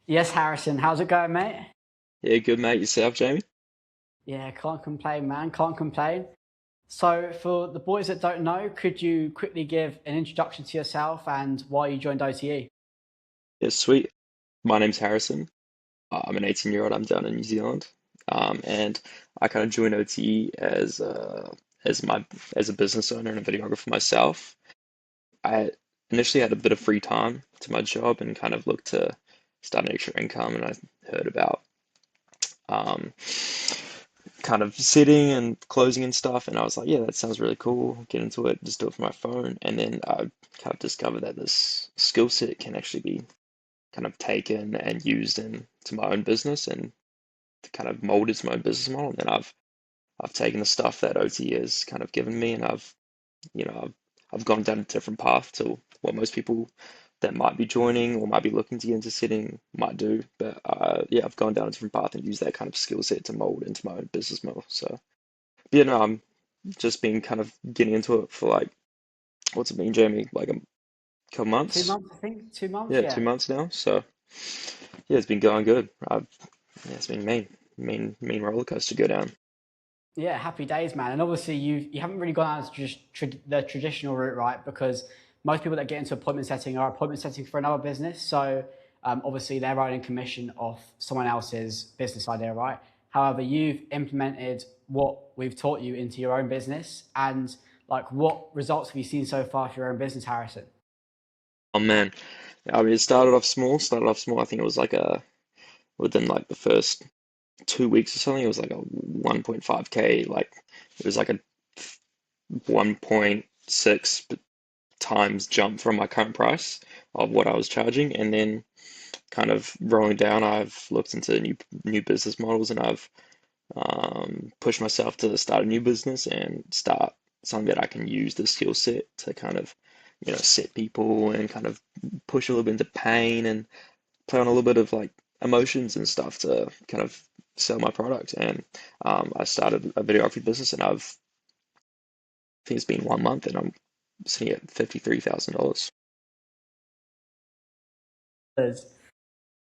Yes, Harrison, how's it going, mate? Yeah, good mate. Yourself, Jamie? Yeah, can't complain, man. Can't complain. So, for the boys that don't know, could you quickly give an introduction to yourself and why you joined OTE? Yeah, sweet. My name's Harrison. I'm an 18-year-old. I'm down in New Zealand, and I kind of joined OTE as my as a business owner and a videographer myself. I initially had a bit of free time to my job and kind of looked to start an extra income, and I heard about um, kind of setting and closing and stuff, and I was like, yeah, that sounds really cool. Get into it, just do it from my phone, and then I kind of discovered that this skill set can actually be kind of taken and used into my own business and kind of molded to my own business model. And then I've taken the stuff that OT has kind of given me, and I've gone down a different path to what most people that might be joining or might be looking to get into setting might do. But yeah, I've gone down a different path and used that kind of skill set to mold into my own business model. So but, yeah, no, I'm just been kind of getting into it for like what's it been, Jamie? Like a couple Two months? months, I think. 2 months, Yeah, yeah. 2 months now. So yeah, it's been going good. Yeah, it's been mean roller coaster to go down. Yeah, happy days, man. And obviously, you haven't really gone out just the traditional route, right? Because most people that get into appointment setting are appointment setting for another business. So obviously, they're earning commission off someone else's business idea, right? However, you've implemented what we've taught you into your own business, and like, what results have you seen so far for your own business, Harrison? Oh man, I mean, it started off small. Started off small. I think it was like a within like the first 2 weeks or something. It was like a 1.5K. Like it was like a 1.6 times jump from my current price of what I was charging, and then kind of rolling down. I've looked into new business models, and I've push myself to start a new business and start something that I can use the skill set to kind of, set people and kind of push a little bit into pain and play on a little bit of like emotions and stuff to kind of sell my product. And I started a videography business, and I think it's been 1 month, and I'm sitting at $53,000.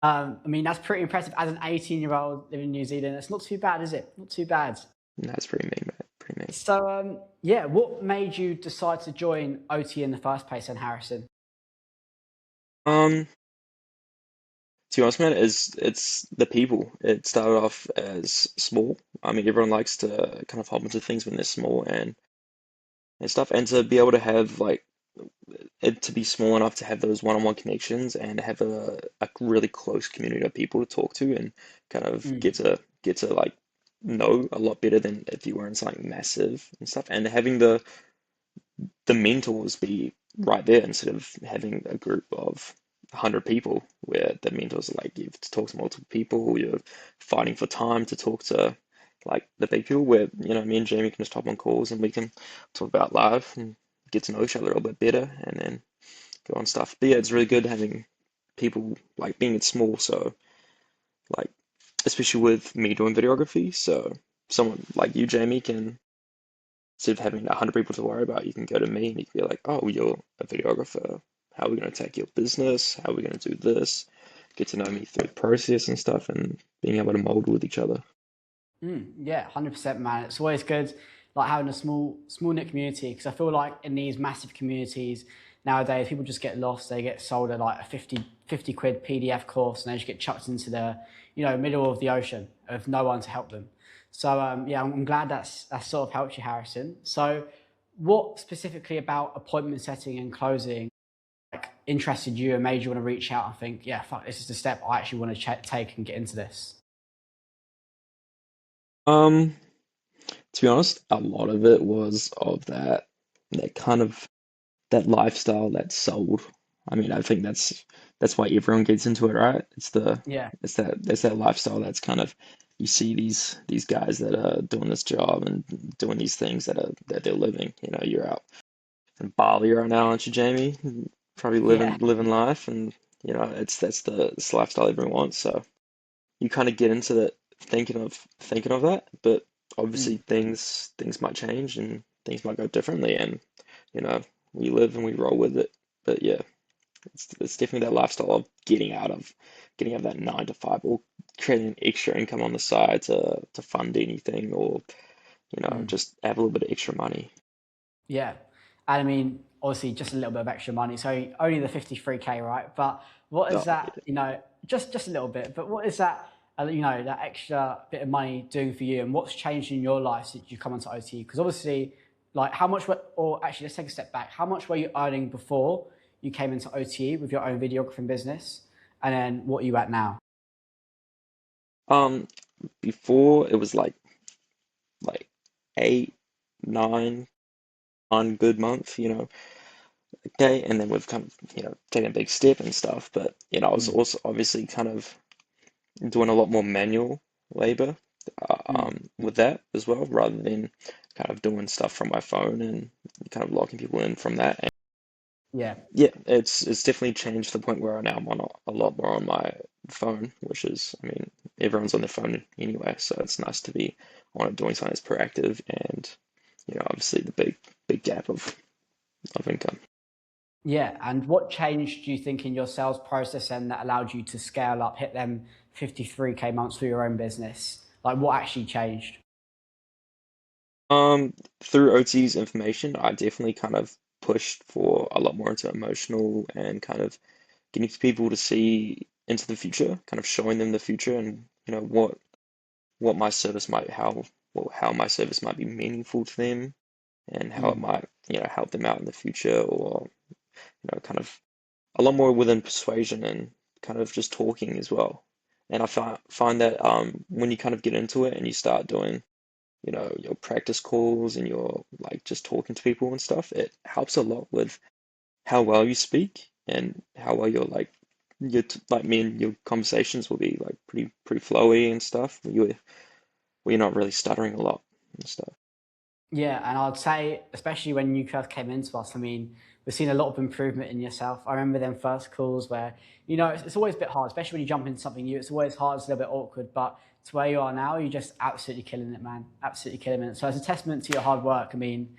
I mean, that's pretty impressive as an 18-year-old living in New Zealand. It's not too bad, is it? Not too bad. And that's pretty mean, man. Pretty mean. So, yeah, what made you decide to join OT in the first place, then, Harrison? Um, To be honest, man, it's the people. It started off as small. I mean, everyone likes to kind of hop into things when they're small and stuff, and to be able to have like it to be small enough to have those one-on-one connections and have a really close community of people to talk to and kind of Mm. get to like know a lot better than if you were in something massive and stuff, and having the mentors be right there instead of having a group of 100 people where the mentors are like you have to talk to multiple people, you're fighting for time to talk to like the big people where me and Jamie can just hop on calls and we can talk about life and get to know each other a little bit better and then go on stuff. But yeah, it's really good having people like being it small, so like especially with me doing videography, so someone like you, Jamie, can instead of having 100 people to worry about, you can go to me and you can be like, oh, you're a videographer. How are we going to take your business? How are we going to do this? Get to know me through the process and stuff and being able to mold with each other. Yeah, 100%, man. It's always good, like having a small knit community, because I feel like in these massive communities nowadays, people just get lost. They get sold a like a 50 quid PDF course, and they just get chucked into the middle of the ocean with no one to help them. So yeah, I'm glad that's sort of helped you, Harrison. So, what specifically about appointment setting and closing like interested you and made you want to reach out and think, yeah, fuck, this is the step I actually want to take and get into this? Um, to be honest, a lot of it was of that kind of that lifestyle that's sold. I mean, I think that's why everyone gets into it, right? Yeah. It's that lifestyle that's kind of you see these guys that are doing this job and doing these things that they're living. You're out in Bali right now, aren't you, Jamie? Probably Yeah. living life, and that's the lifestyle everyone wants. So you kind of get into that thinking of that, but obviously Mm. things might change and things might go differently, and you know we live and we roll with it. But yeah, It's definitely that lifestyle of getting out of that 9 to 5 or creating extra income on the side to fund anything or Mm. just have a little bit of extra money. Yeah. And I mean, obviously, just a little bit of extra money. So only the 53K, right? But what is Oh, that, just a little bit, but what is that, that extra bit of money doing for you? And what's changed in your life since you come onto OTE? Because obviously, like how much, or actually, let's take a step back. How much were you earning before you came into OTE with your own videography business? And then what are you at now? um, before it was like 8, 9 on good month, okay, and then we've kind of taken a big step and stuff. But I was Mm, also obviously kind of doing a lot more manual labor mm. with that as well, rather than kind of doing stuff from my phone and kind of locking people in from that. And Yeah. yeah, it's definitely changed to the point where now I'm on a lot more on my phone, which is, I mean, everyone's on their phone anyway, so it's nice to be on it doing something that's proactive and obviously the big gap of income. Yeah, and what changed do you think in your sales process then that allowed you to scale up, hit them 53K months for your own business? Like what actually changed? Um, Through OT's information, I definitely kind of pushed for a lot more into emotional and kind of getting people to see into the future, kind of showing them the future and what my service might how my service might be meaningful to them and how it Mm. might help them out in the future or kind of a lot more within persuasion and kind of just talking as well. And I find that when you kind of get into it and you start doing your practice calls and you're like just talking to people and stuff, it helps a lot with how well you speak and how well like me and your conversations will be like pretty flowy and stuff. Where you're not really stuttering a lot and stuff. Yeah, and I'd say, especially when you first came into us, I mean, we've seen a lot of improvement in yourself. I remember them first calls where, it's always a bit hard, especially when you jump into something new. It's always hard, it's a little bit awkward, but to where you are now, you're just absolutely killing it, man. Absolutely killing it. So, as a testament to your hard work, I mean,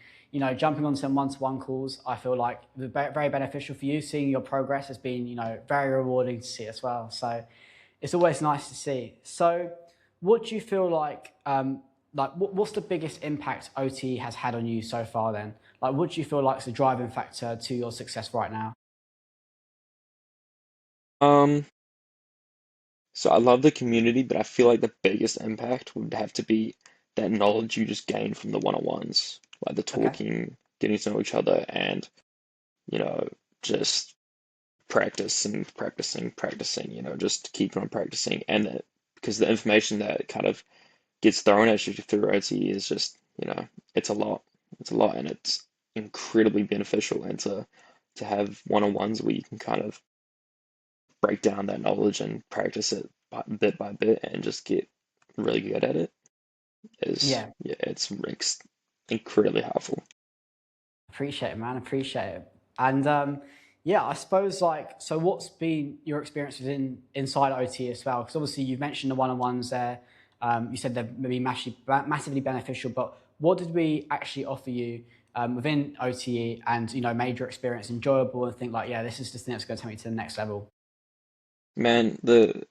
jumping on some one-to-one calls, I feel like very beneficial for you. Seeing your progress has been, very rewarding to see as well. So, it's always nice to see. So, what do you feel like what's the biggest impact OT has had on you so far then? Like what do you feel like is the driving factor to your success right now? Um, so I love the community, but I feel like the biggest impact would have to be that knowledge you just gain from the one-on-ones, like the Okay. talking, getting to know each other, and you know, just practice and practicing, just keeping on practicing. And that because the information that kind of gets thrown at you through OT is just, it's a lot. It's a lot, and it's incredibly beneficial. And to have one-on-ones where you can kind of break down that knowledge and practice it bit by bit and just get really good at it is, Yeah. yeah, it's incredibly helpful. Appreciate it, man. Appreciate it. And yeah, I suppose like so what's been your experience inside OT as well? Because obviously you've mentioned the one-on-ones there. You said they're maybe massively beneficial, but what did we actually offer you within OTE and made your experience enjoyable and think like, yeah, this is the thing that's going to take me to the next level? Man, the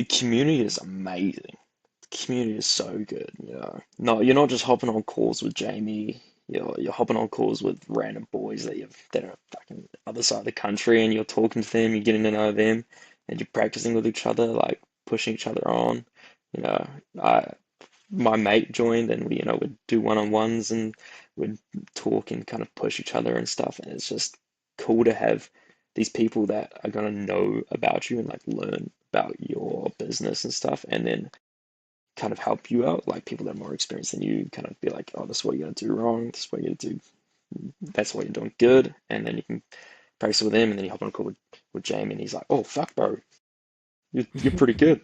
community is amazing. The community is so good. No, you're not just hopping on calls with Jamie. You're hopping on calls with random boys that are fucking other side of the country, and you're talking to them, you're getting to know them, and you're practicing with each other, like pushing each other on. You know, I my mate joined, and we'd do one-on-ones, and we'd talk and kind of push each other and stuff. And it's just cool to have these people that are gonna know about you and like learn about your business and stuff, and then kind of help you out, like people that are more experienced than you, kind of be like, oh, this is what you're gonna do wrong, this is what you're gonna do, that's what you're doing good, and then you can practice with him, and then you hop on a call with Jamie, and he's like, oh fuck, bro, you're pretty good.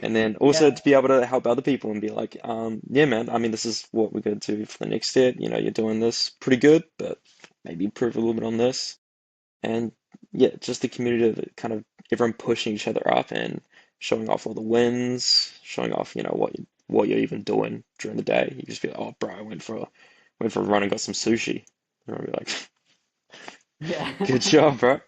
And then also Yeah. to be able to help other people and be like, yeah, man, I mean, this is what we're going to do for the next step. You're doing this pretty good, but maybe improve a little bit on this. And yeah, just the community of kind of everyone pushing each other up and showing off all the wins, showing off, what you're even doing during the day. You just be like, oh, bro, I went for a run and got some sushi. And I'll be like, Yeah. Good job, bro.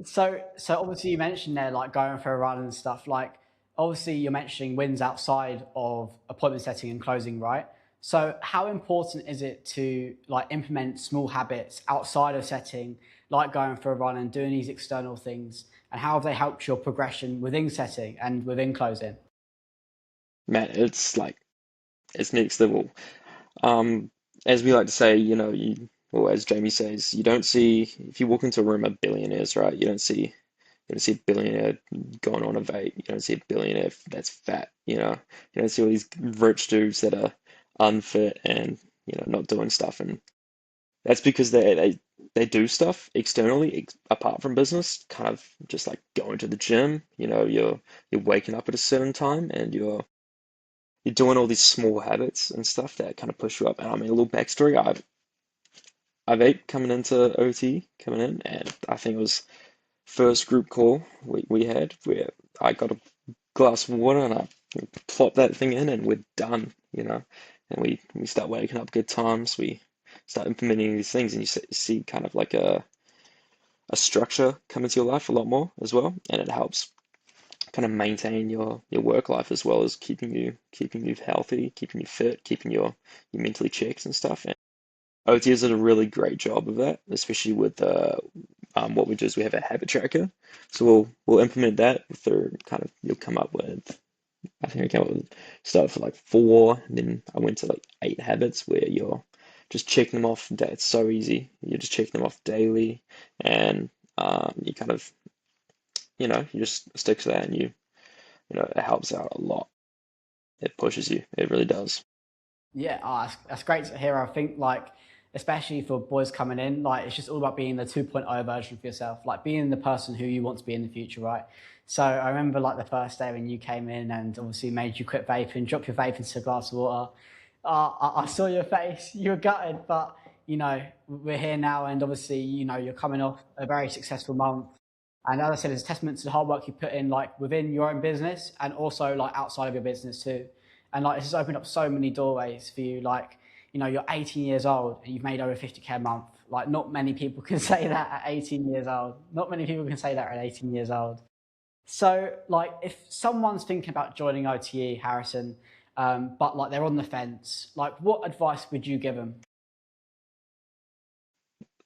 So obviously you mentioned there like going for a run and stuff. Like obviously you're mentioning wins outside of appointment setting and closing, right? So how important is it to like implement small habits outside of setting, like going for a run and doing these external things? And how have they helped your progression within setting and within closing? Man, it's like it's next level. Um, as we like to say, or as Jamie says, you don't see if you walk into a room of billionaires, right? You don't see a billionaire going on a vape. You don't see a billionaire that's fat. You don't see all these rich dudes that are unfit and not doing stuff. And that's because they do stuff externally apart from business, kind of just like going to the gym. You're waking up at a certain time and you're doing all these small habits and stuff that kind of push you up. And I mean, a little backstory. I've ate coming into OT coming in, and I think it was first group call we had where I got a glass of water and I plopped that thing in and we're done. And we start waking up good times. We start implementing these things and you see kind of like a structure come into your life a lot more as well, and it helps kind of maintain your work life as well as keeping you healthy, keeping you fit, keeping your mentally checked and stuff. And OTs did a really great job of that, especially with what we do is we have a habit tracker. So we'll implement that through kind of you'll come up with I think I came up with started for like four, and then I went to like 8 habits where you're just checking them off. It's so easy. You're just checking them off daily, and you kind of you just stick to that, and it helps out a lot. It pushes you. It really does. Yeah, that's great to hear. I think like especially for boys coming in, like it's just all about being the 2.0 version of yourself, like being the person who you want to be in the future, right? So I remember like the first day when you came in and obviously made you quit vaping, drop your vape into a glass of water. I saw your face, you were gutted, but we're here now, and obviously you're coming off a very successful month. And as I said, it's a testament to the hard work you put in, like within your own business and also like outside of your business too. And like this has opened up so many doorways for you. Like, you're 18 years old and you've made over 50K a month. Like, not many people can say that at 18 years old. Not many people can say that at 18 years old. So, like, if someone's thinking about joining OTE, Harrison, but like they're on the fence, like, what advice would you give them?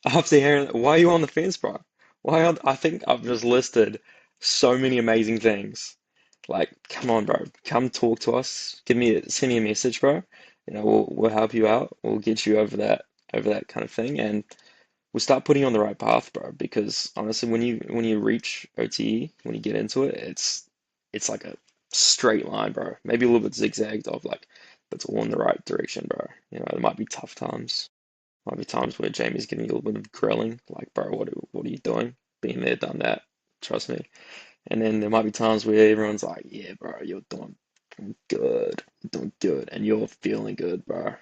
After hearing, why are you on the fence, bro? I think I've just listed so many amazing things. Like, come on, bro. Come talk to us. Send me a message, bro. We'll help you out. We'll get you over that kind of thing, and we'll start putting you on the right path, bro. Because honestly, when you reach OTE, when you get into it, it's like a straight line, bro. Maybe a little bit zigzagged of like, but it's all in the right direction, bro. There might be tough times. Might be times where Jamie's giving you a little bit of grilling, like, bro, what are you doing? Been there, done that. Trust me. And then there might be times where everyone's like, yeah, bro, you're doing good, and you're feeling good, bro.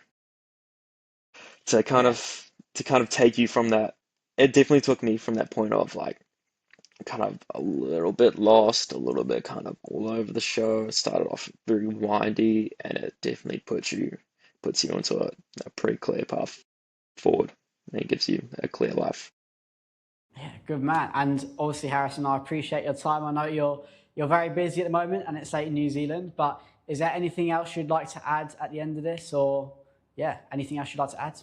To kind Yeah. of to kind of take you from that, it definitely took me from that point of like kind of a little bit lost, a little bit kind of all over the show. It started off very windy, and it definitely puts you onto a pretty clear path forward, and it gives you a clear life. Yeah, good man. And obviously, Harrison, I appreciate your time. I know you're very busy at the moment, and it's late in New Zealand. But is there anything else you'd like to add at the end of this, or yeah, anything else you'd like to add?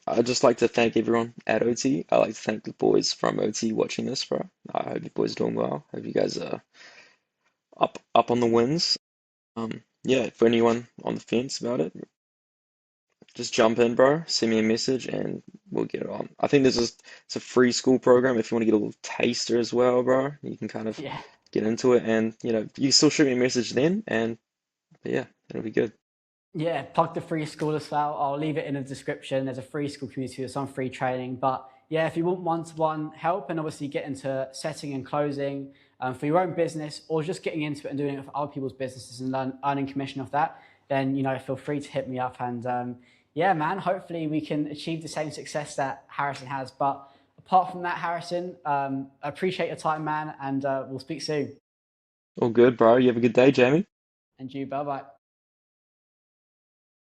I'd just like to thank everyone at OT. I like to thank the boys from OT watching this, bro. I hope you boys are doing well. Hope you guys are up on the wins. Yeah, for anyone on the fence about it, just jump in, bro. Send me a message and we'll get it on. I think it's a free school program if you want to get a little taster as well, bro. You can kind of Yeah. get into it and you still shoot me a message then and yeah, it'll be good. Yeah, plug the free school as well. I'll leave it in the description. There's a free school community with some free training. But yeah, if you want one-to-one help and obviously get into setting and closing for your own business or just getting into it and doing it for other people's businesses and earning commission off that, then feel free to hit me up. And yeah, man, hopefully we can achieve the same success that Harrison has. But apart from that, Harrison, I appreciate your time, man, and we'll speak soon. All good, bro. You have a good day, Jamie. And you, bye bye.